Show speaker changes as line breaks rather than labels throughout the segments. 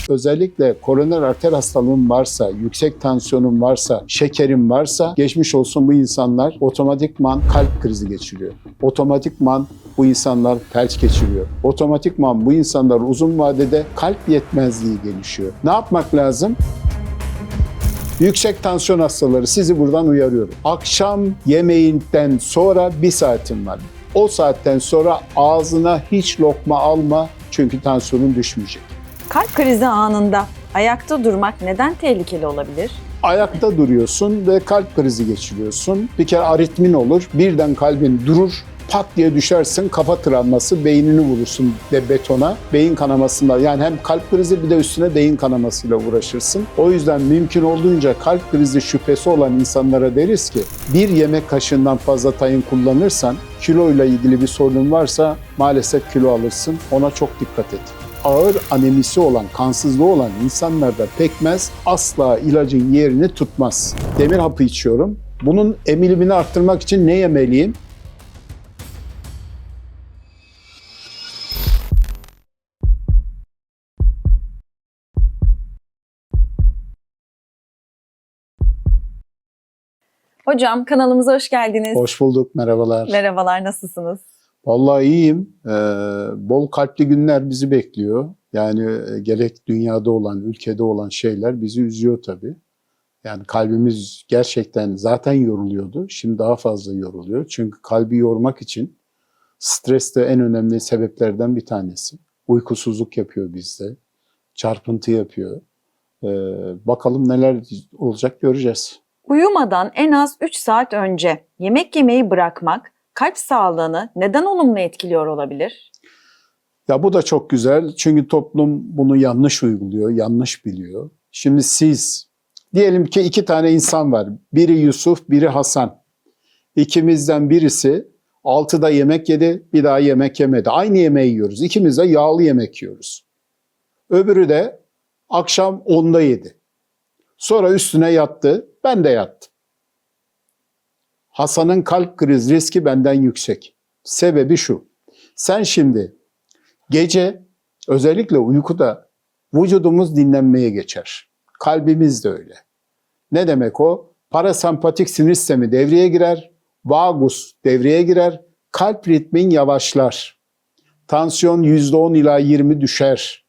Özellikle koroner arter hastalığın varsa, yüksek tansiyonun varsa, şekerin varsa geçmiş olsun bu insanlar otomatikman kalp krizi geçiriyor. Otomatikman bu insanlar felç geçiriyor. Otomatikman bu insanlar uzun vadede kalp yetmezliği gelişiyor. Ne yapmak lazım? Yüksek tansiyon hastaları sizi buradan uyarıyorum. Akşam yemeğinden sonra 1 saatin var. O saatten sonra ağzına hiç lokma alma çünkü tansiyonun düşmeyecek.
Kalp krizi anında ayakta durmak neden tehlikeli olabilir?
Ayakta duruyorsun ve kalp krizi geçiriyorsun. Bir kere aritmin olur, birden kalbin durur. Pat diye düşersin, kafa travması, beynini vurursun de betona. Beyin kanamasında yani hem kalp krizi bir de üstüne beyin kanamasıyla uğraşırsın. O yüzden mümkün olduğunca kalp krizi şüphesi olan insanlara deriz ki bir yemek kaşığından fazla tahin kullanırsan, kiloyla ilgili bir sorunun varsa maalesef kilo alırsın. Ona çok dikkat et. Ağır anemisi olan, kansızlığı olan insanlarda pekmez asla ilacın yerini tutmaz. Demir hapı içiyorum. Bunun emilimini arttırmak için ne yemeliyim?
Hocam kanalımıza hoş geldiniz.
Hoş bulduk, merhabalar.
Merhabalar, nasılsınız?
Vallahi iyiyim. Bol kalpli günler bizi bekliyor. Yani gerek dünyada olan, ülkede olan şeyler bizi üzüyor tabii. Yani kalbimiz gerçekten zaten yoruluyordu. Şimdi daha fazla yoruluyor. Çünkü kalbi yormak için stres de en önemli sebeplerden bir tanesi. Uykusuzluk yapıyor bizde. Çarpıntı yapıyor. Bakalım neler olacak göreceğiz.
Uyumadan en az 3 saat önce yemek yemeyi bırakmak kalp sağlığını neden olumlu etkiliyor olabilir?
Ya bu da çok güzel çünkü toplum bunu yanlış uyguluyor, yanlış biliyor. Şimdi siz, diyelim ki 2 tane insan var. Biri Yusuf, biri Hasan. İkimizden birisi 6'da yemek yedi, bir daha yemek yemedi. Aynı yemeği yiyoruz. İkimiz de yağlı yemek yiyoruz. Öbürü de akşam 10'da yedi. Sonra üstüne yattı, ben de yattım. Hasan'ın kalp krizi riski benden yüksek. Sebebi şu. Sen şimdi gece özellikle uykuda vücudumuz dinlenmeye geçer. Kalbimiz de öyle. Ne demek o? Parasempatik sinir sistemi devreye girer, vagus devreye girer, kalp ritmin yavaşlar. Tansiyon %10 ila 20 düşer.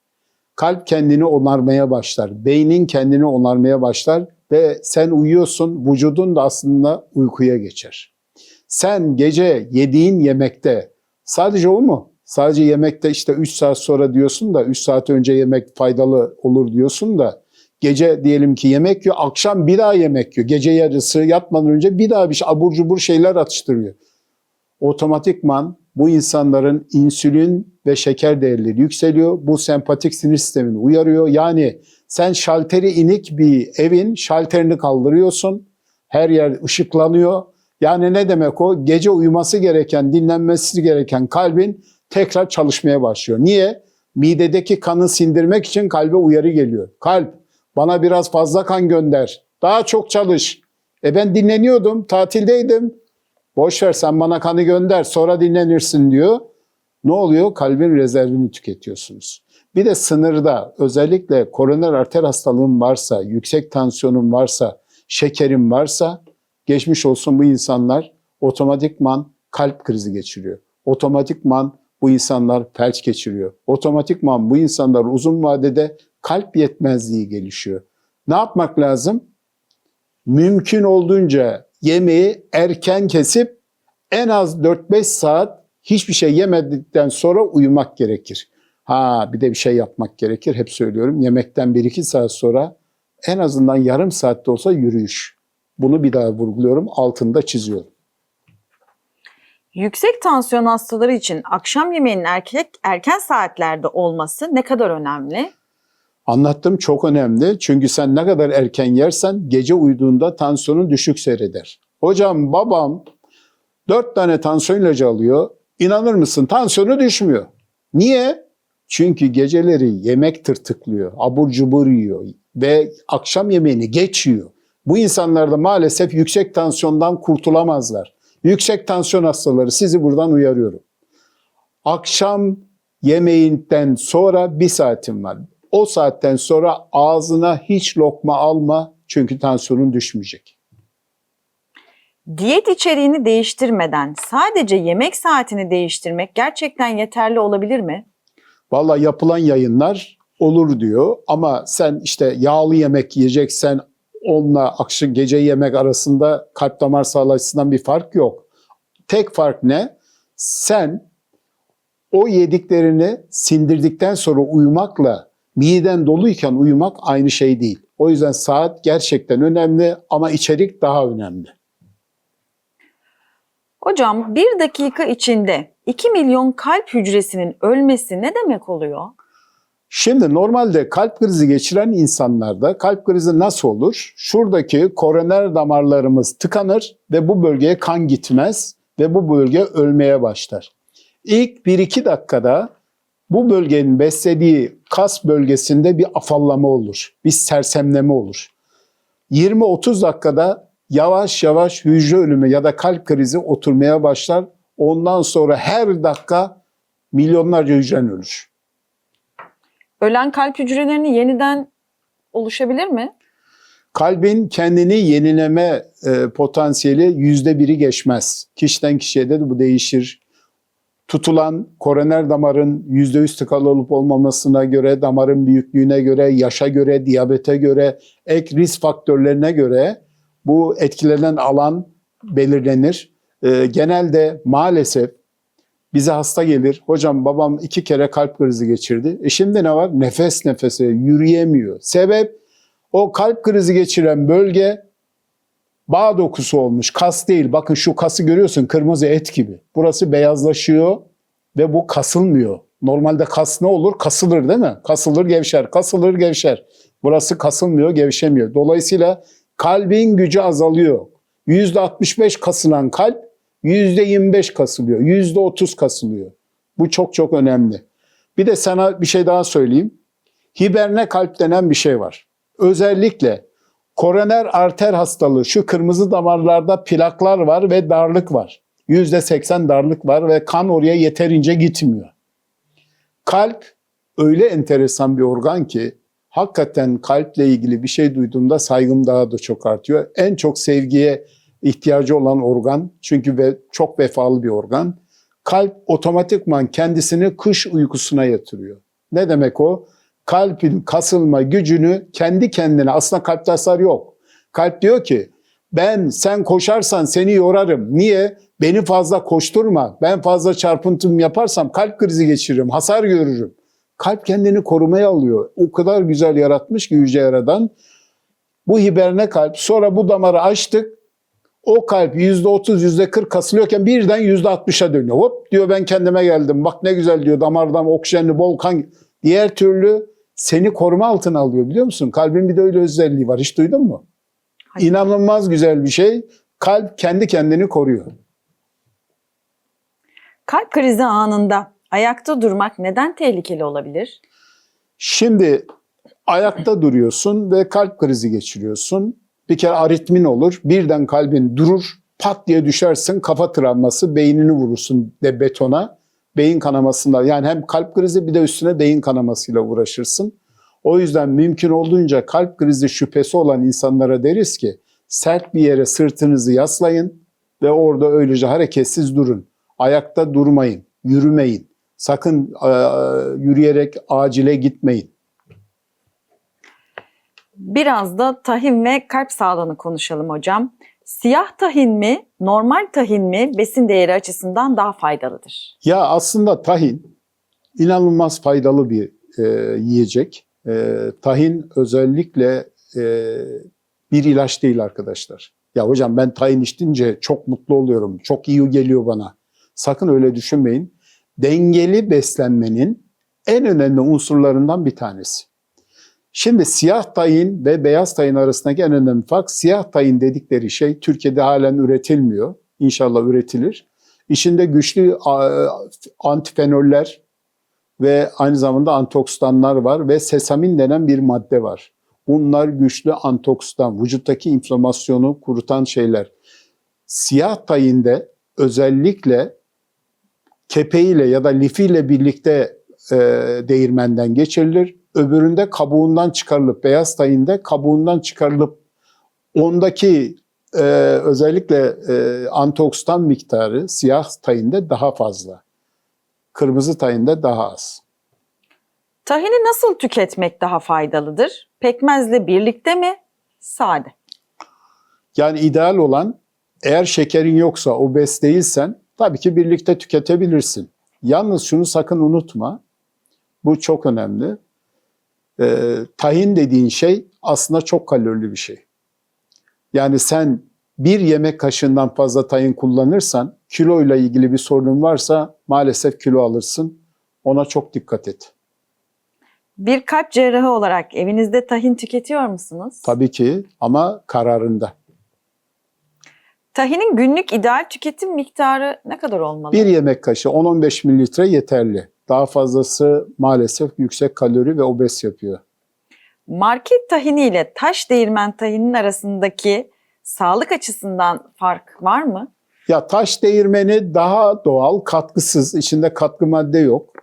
Kalp kendini onarmaya başlar, beynin kendini onarmaya başlar ve sen uyuyorsun, vücudun da aslında uykuya geçer. Sen gece yediğin yemekte, sadece o mu? Sadece yemekte işte 3 saat sonra diyorsun da 3 saat önce yemek faydalı olur diyorsun da gece diyelim ki yemek yiyor, akşam bir daha yemek yiyor. Gece yarısı yatmadan önce bir daha bir abur cubur şeyler atıştırıyor. Otomatikman bu insanların insülin ve şeker değerleri yükseliyor. Bu sempatik sinir sistemini uyarıyor. Yani sen şalteri inik bir evin şalterini kaldırıyorsun. Her yer ışıklanıyor. Yani ne demek o? Gece uyuması gereken, dinlenmesi gereken kalbin tekrar çalışmaya başlıyor. Niye? Midedeki kanı sindirmek için kalbe uyarı geliyor. Kalp, bana biraz fazla kan gönder. Daha çok çalış. Ben dinleniyordum, tatildeydim. Boş ver sen bana kanı gönder sonra dinlenirsin diyor. Ne oluyor? Kalbin rezervini tüketiyorsunuz. Bir de sınırda özellikle koroner arter hastalığın varsa, yüksek tansiyonun varsa, şekerin varsa geçmiş olsun bu insanlar otomatikman kalp krizi geçiriyor. Otomatikman bu insanlar felç geçiriyor. Otomatikman bu insanlar uzun vadede kalp yetmezliği gelişiyor. Ne yapmak lazım? Mümkün olduğunca yemeği erken kesip en az 4-5 saat hiçbir şey yemedikten sonra uyumak gerekir. Bir de bir şey yapmak gerekir. Hep söylüyorum yemekten 1-2 saat sonra en azından yarım saatte olsa yürüyüş. Bunu bir daha vurguluyorum, altında çiziyorum.
Yüksek tansiyon hastaları için akşam yemeğinin erken saatlerde olması ne kadar önemli?
Anlattım, çok önemli. Çünkü sen ne kadar erken yersen gece uyuduğunda tansiyonun düşük seyreder. Hocam babam 4 tane tansiyon ilacı alıyor. İnanır mısın? Tansiyonu düşmüyor. Niye? Çünkü geceleri yemek tırtıklıyor, abur cubur yiyor ve akşam yemeğini geç yiyor. Bu insanlar da maalesef yüksek tansiyondan kurtulamazlar. Yüksek tansiyon hastaları sizi buradan uyarıyorum. Akşam yemeğinden sonra 1 saatin var. O saatten sonra ağzına hiç lokma alma çünkü tansiyonun düşmeyecek.
Diyet içeriğini değiştirmeden sadece yemek saatini değiştirmek gerçekten yeterli olabilir mi?
Vallahi yapılan yayınlar olur diyor ama sen işte yağlı yemek yiyeceksen onunla akşam gece yemek arasında kalp damar sağlığı açısından bir fark yok. Tek fark ne? Sen o yediklerini sindirdikten sonra uyumakla miden doluyken uyumak aynı şey değil. O yüzden saat gerçekten önemli ama içerik daha önemli.
Hocam 1 dakika içinde 2 milyon kalp hücresinin ölmesi ne demek oluyor?
Şimdi normalde kalp krizi geçiren insanlarda kalp krizi nasıl olur? Şuradaki koroner damarlarımız tıkanır ve bu bölgeye kan gitmez ve bu bölge ölmeye başlar. İlk 1-2 dakikada bu bölgenin beslediği kas bölgesinde bir afallama olur, bir sersemleme olur. 20-30 dakikada yavaş yavaş hücre ölümü ya da kalp krizi oturmaya başlar. Ondan sonra her dakika milyonlarca hücren ölür.
Ölen kalp hücrelerinin yeniden oluşabilir mi?
Kalbin kendini yenileme potansiyeli %1'i geçmez. Kişiden kişiye de bu değişir. Tutulan koroner damarın %100 tıkalı olup olmamasına göre, damarın büyüklüğüne göre, yaşa göre, diyabete göre, ek risk faktörlerine göre bu etkilenen alan belirlenir. Genelde maalesef bize hasta gelir. Hocam babam 2 kere kalp krizi geçirdi. Şimdi ne var? Nefes nefese yürüyemiyor. Sebep o kalp krizi geçiren bölge bağ dokusu olmuş. Kas değil. Bakın şu kası görüyorsun kırmızı et gibi. Burası beyazlaşıyor ve bu kasılmıyor. Normalde kas ne olur? Kasılır değil mi? Kasılır gevşer, kasılır gevşer. Burası kasılmıyor, gevşemiyor. Dolayısıyla kalbin gücü azalıyor. %65 kasılan kalp %25 kasılıyor, %30 kasılıyor. Bu çok çok önemli. Bir de sana bir şey daha söyleyeyim. Hiberne kalp denen bir şey var. Özellikle koroner arter hastalığı, şu kırmızı damarlarda plaklar var ve darlık var. %80 darlık var ve kan oraya yeterince gitmiyor. Kalp öyle enteresan bir organ ki hakikaten kalple ilgili bir şey duyduğumda saygım daha da çok artıyor. En çok sevgiye ihtiyacı olan organ çünkü çok vefalı bir organ. Kalp otomatikman kendisini kış uykusuna yatırıyor. Ne demek o? Kalbin kasılma gücünü kendi kendine, aslında kalpte hasar yok. Kalp diyor ki sen koşarsan seni yorarım. Niye? Beni fazla koşturma. Ben fazla çarpıntım yaparsam kalp krizi geçiririm, hasar görürüm. Kalp kendini korumaya alıyor. O kadar güzel yaratmış ki Yüce Yaradan. Bu hiberne kalp. Sonra bu damarı açtık. O kalp %30, %40 kasılıyorken birden %60'a dönüyor. Hop diyor ben kendime geldim. Bak ne güzel diyor damardan oksijenli bol kan. Diğer türlü seni koruma altına alıyor biliyor musun? Kalbin bir de öyle özelliği var. Hiç duydun mu?
Hayır.
İnanılmaz güzel bir şey. Kalp kendi kendini koruyor.
Kalp krizi anında ayakta durmak neden tehlikeli olabilir?
Şimdi ayakta duruyorsun ve kalp krizi geçiriyorsun. Bir kere aritmin olur. Birden kalbin durur. Pat diye düşersin. Kafa travması. Beynini vurursun de betona. Beyin kanamasında yani hem kalp krizi bir de üstüne beyin kanamasıyla uğraşırsın. O yüzden mümkün olduğunca kalp krizi şüphesi olan insanlara deriz ki sert bir yere sırtınızı yaslayın ve orada öylece hareketsiz durun. Ayakta durmayın, yürümeyin. Sakın yürüyerek acile gitmeyin.
Biraz da tahin ve kalp sağlığını konuşalım hocam. Siyah tahin mi, normal tahin mi besin değeri açısından daha faydalıdır?
Ya aslında tahin inanılmaz faydalı bir yiyecek. Tahin özellikle bir ilaç değil arkadaşlar. Ya hocam ben tahin içtince çok mutlu oluyorum, çok iyi geliyor bana. Sakın öyle düşünmeyin. Dengeli beslenmenin en önemli unsurlarından bir tanesi. Şimdi siyah tahin ve beyaz tahin arasındaki en önemli fark, siyah tahin dedikleri şey Türkiye'de halen üretilmiyor. İnşallah üretilir. İçinde güçlü antifenoller ve aynı zamanda antioksidanlar var ve sesamin denen bir madde var. Bunlar güçlü antioksidan, vücuttaki inflamasyonu kurutan şeyler. Siyah tayinde özellikle kepeğiyle ya da lifiyle birlikte değirmenden geçirilir. öbüründe kabuğundan çıkarılıp, beyaz tahinde kabuğundan çıkarılıp ondaki özellikle antioksidan miktarı siyah tahinde daha fazla. Kırmızı tahinde daha az.
Tahini nasıl tüketmek daha faydalıdır? Pekmezle birlikte mi? Sade.
Yani ideal olan, eğer şekerin yoksa, obez değilsen tabii ki birlikte tüketebilirsin. Yalnız şunu sakın unutma, bu çok önemli. Tahin dediğin şey aslında çok kalorili bir şey. Yani sen bir yemek kaşığından fazla tahin kullanırsan, kiloyla ilgili bir sorunun varsa maalesef kilo alırsın. Ona çok dikkat et.
Bir kalp cerrahı olarak evinizde tahin tüketiyor musunuz?
Tabii ki, ama kararında.
Tahinin günlük ideal tüketim miktarı ne kadar olmalı?
Bir yemek kaşığı 10-15 mililitre yeterli. Daha fazlası maalesef yüksek kalori ve obez yapıyor.
Market tahini ile taş değirmen tahininin arasındaki sağlık açısından fark var mı?
Ya taş değirmeni daha doğal, katkısız, içinde katkı madde yok.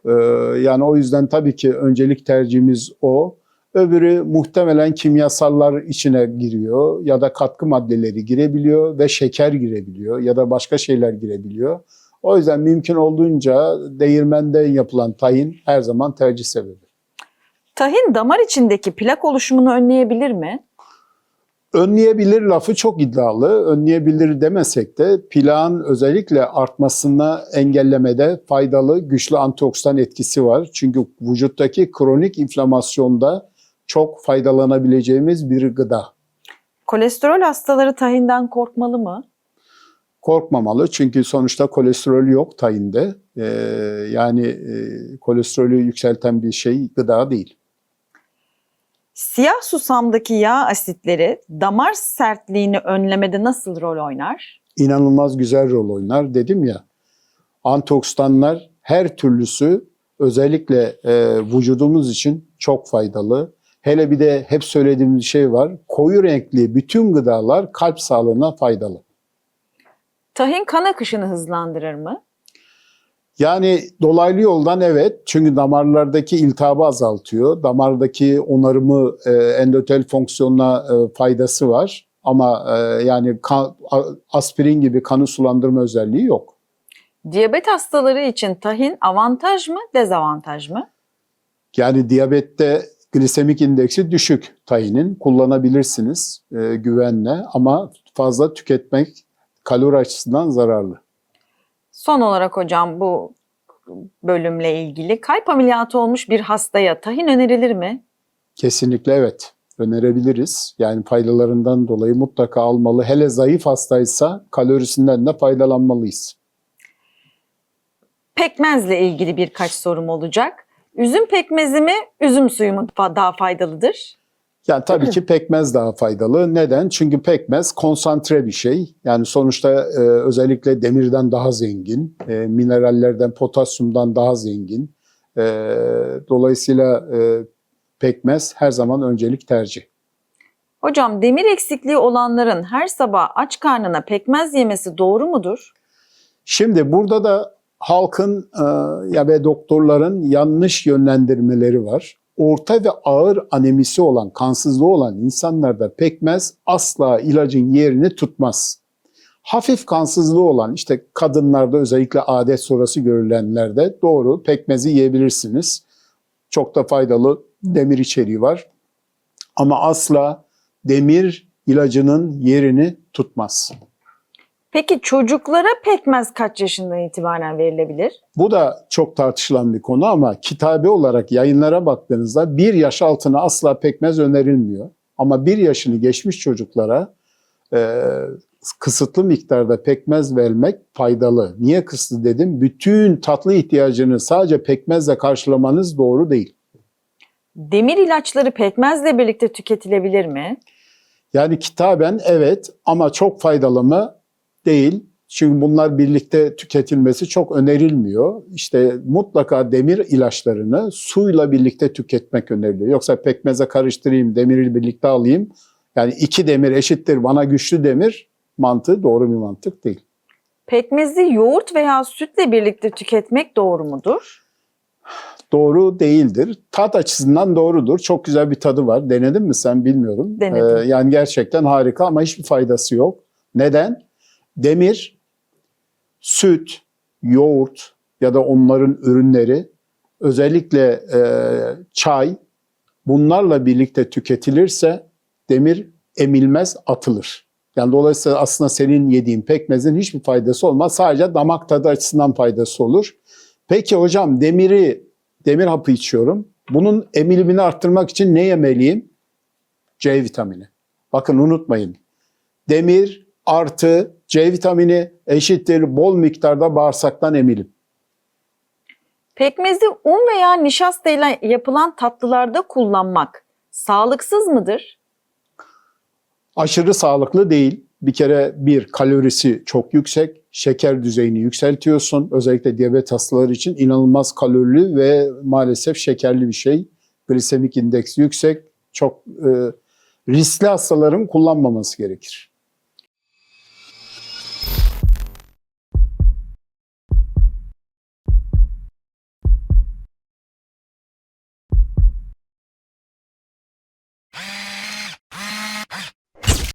Yani o yüzden tabii ki öncelik tercihimiz o. Öbürü muhtemelen kimyasallar içine giriyor ya da katkı maddeleri girebiliyor ve şeker girebiliyor ya da başka şeyler girebiliyor. O yüzden mümkün olduğunca değirmende yapılan tahin her zaman tercih sebebi.
Tahin damar içindeki plak oluşumunu önleyebilir mi?
Önleyebilir lafı çok iddialı. Önleyebilir demesek de plağın özellikle artmasını engellemede faydalı, güçlü antioksidan etkisi var. Çünkü vücuttaki kronik inflamasyonda çok faydalanabileceğimiz bir gıda.
Kolesterol hastaları tahinden korkmalı mı?
Korkmamalı çünkü sonuçta kolesterol yok tahinde. Kolesterolü yükselten bir şey gıda değil.
Siyah susamdaki yağ asitleri damar sertliğini önlemede nasıl rol oynar?
İnanılmaz güzel rol oynar. Dedim ya, antioksidanlar her türlüsü özellikle vücudumuz için çok faydalı. Hele bir de hep söylediğimiz şey var. Koyu renkli bütün gıdalar kalp sağlığına faydalı.
Tahin kan akışını hızlandırır mı?
Yani dolaylı yoldan evet. Çünkü damarlardaki iltihabı azaltıyor. Damardaki onarımı, endotel fonksiyonuna faydası var. Ama aspirin gibi kanı sulandırma özelliği yok.
Diyabet hastaları için tahin avantaj mı, dezavantaj mı?
Yani diyabette glisemik indeksi düşük tahinin. Kullanabilirsiniz güvenle ama fazla tüketmek kalori açısından zararlı.
Son olarak hocam bu bölümle ilgili kalp ameliyatı olmuş bir hastaya tahin önerilir mi?
Kesinlikle evet. Önerebiliriz. Yani faydalarından dolayı mutlaka almalı. Hele zayıf hastaysa kalorisinden de faydalanmalıyız.
Pekmezle ilgili birkaç sorum olacak. Üzüm pekmezi mi, üzüm suyu mu daha faydalıdır?
Yani tabii ki pekmez daha faydalı. Neden? Çünkü pekmez konsantre bir şey. Yani sonuçta özellikle demirden daha zengin, minerallerden, potasyumdan daha zengin. Dolayısıyla pekmez her zaman öncelik tercih.
Hocam demir eksikliği olanların her sabah aç karnına pekmez yemesi doğru mudur?
Şimdi burada da halkın ve doktorların yanlış yönlendirmeleri var. Orta ve ağır anemisi olan, kansızlığı olan insanlarda pekmez asla ilacın yerini tutmaz. Hafif kansızlığı olan, işte kadınlarda özellikle adet sonrası görülenlerde doğru pekmezi yiyebilirsiniz. Çok da faydalı demir içeriği var. Ama asla demir ilacının yerini tutmaz.
Peki çocuklara pekmez kaç yaşından itibaren verilebilir?
Bu da çok tartışılan bir konu ama kitabe olarak yayınlara baktığınızda 1 yaş altına asla pekmez önerilmiyor. Ama 1 yaşını geçmiş çocuklara kısıtlı miktarda pekmez vermek faydalı. Niye kısıtlı dedim? Bütün tatlı ihtiyacını sadece pekmezle karşılamanız doğru değil.
Demir ilaçları pekmezle birlikte tüketilebilir mi?
Yani kitaben evet ama çok faydalı mı? Değil. Çünkü bunlar birlikte tüketilmesi çok önerilmiyor. İşte mutlaka demir ilaçlarını suyla birlikte tüketmek öneriliyor. Yoksa pekmeze karıştırayım, demiri birlikte alayım. Yani 2 demir eşittir bana güçlü demir mantığı doğru bir mantık değil.
Pekmezi yoğurt veya sütle birlikte tüketmek doğru mudur?
doğru değildir. Tat açısından doğrudur. Çok güzel bir tadı var. Denedin mi sen bilmiyorum.
Denedim.
Yani gerçekten harika ama hiçbir faydası yok. Neden? Demir, süt, yoğurt ya da onların ürünleri, özellikle çay, bunlarla birlikte tüketilirse demir emilmez, atılır. Yani dolayısıyla aslında senin yediğin pekmezin hiçbir faydası olmaz. Sadece damak tadı açısından faydası olur. Peki hocam demir hapı içiyorum. Bunun emilimini arttırmak için ne yemeliyim? C vitamini. Bakın unutmayın. Demir artı C vitamini eşittir bol miktarda bağırsaktan emilim.
Pekmezi un veya nişastayla yapılan tatlılarda kullanmak sağlıksız mıdır?
Aşırı sağlıklı değil. Bir kere kalorisi çok yüksek. Şeker düzeyini yükseltiyorsun. Özellikle diyabet hastaları için inanılmaz kalorili ve maalesef şekerli bir şey. Glisemik indeks yüksek. Çok riskli hastaların kullanmaması gerekir.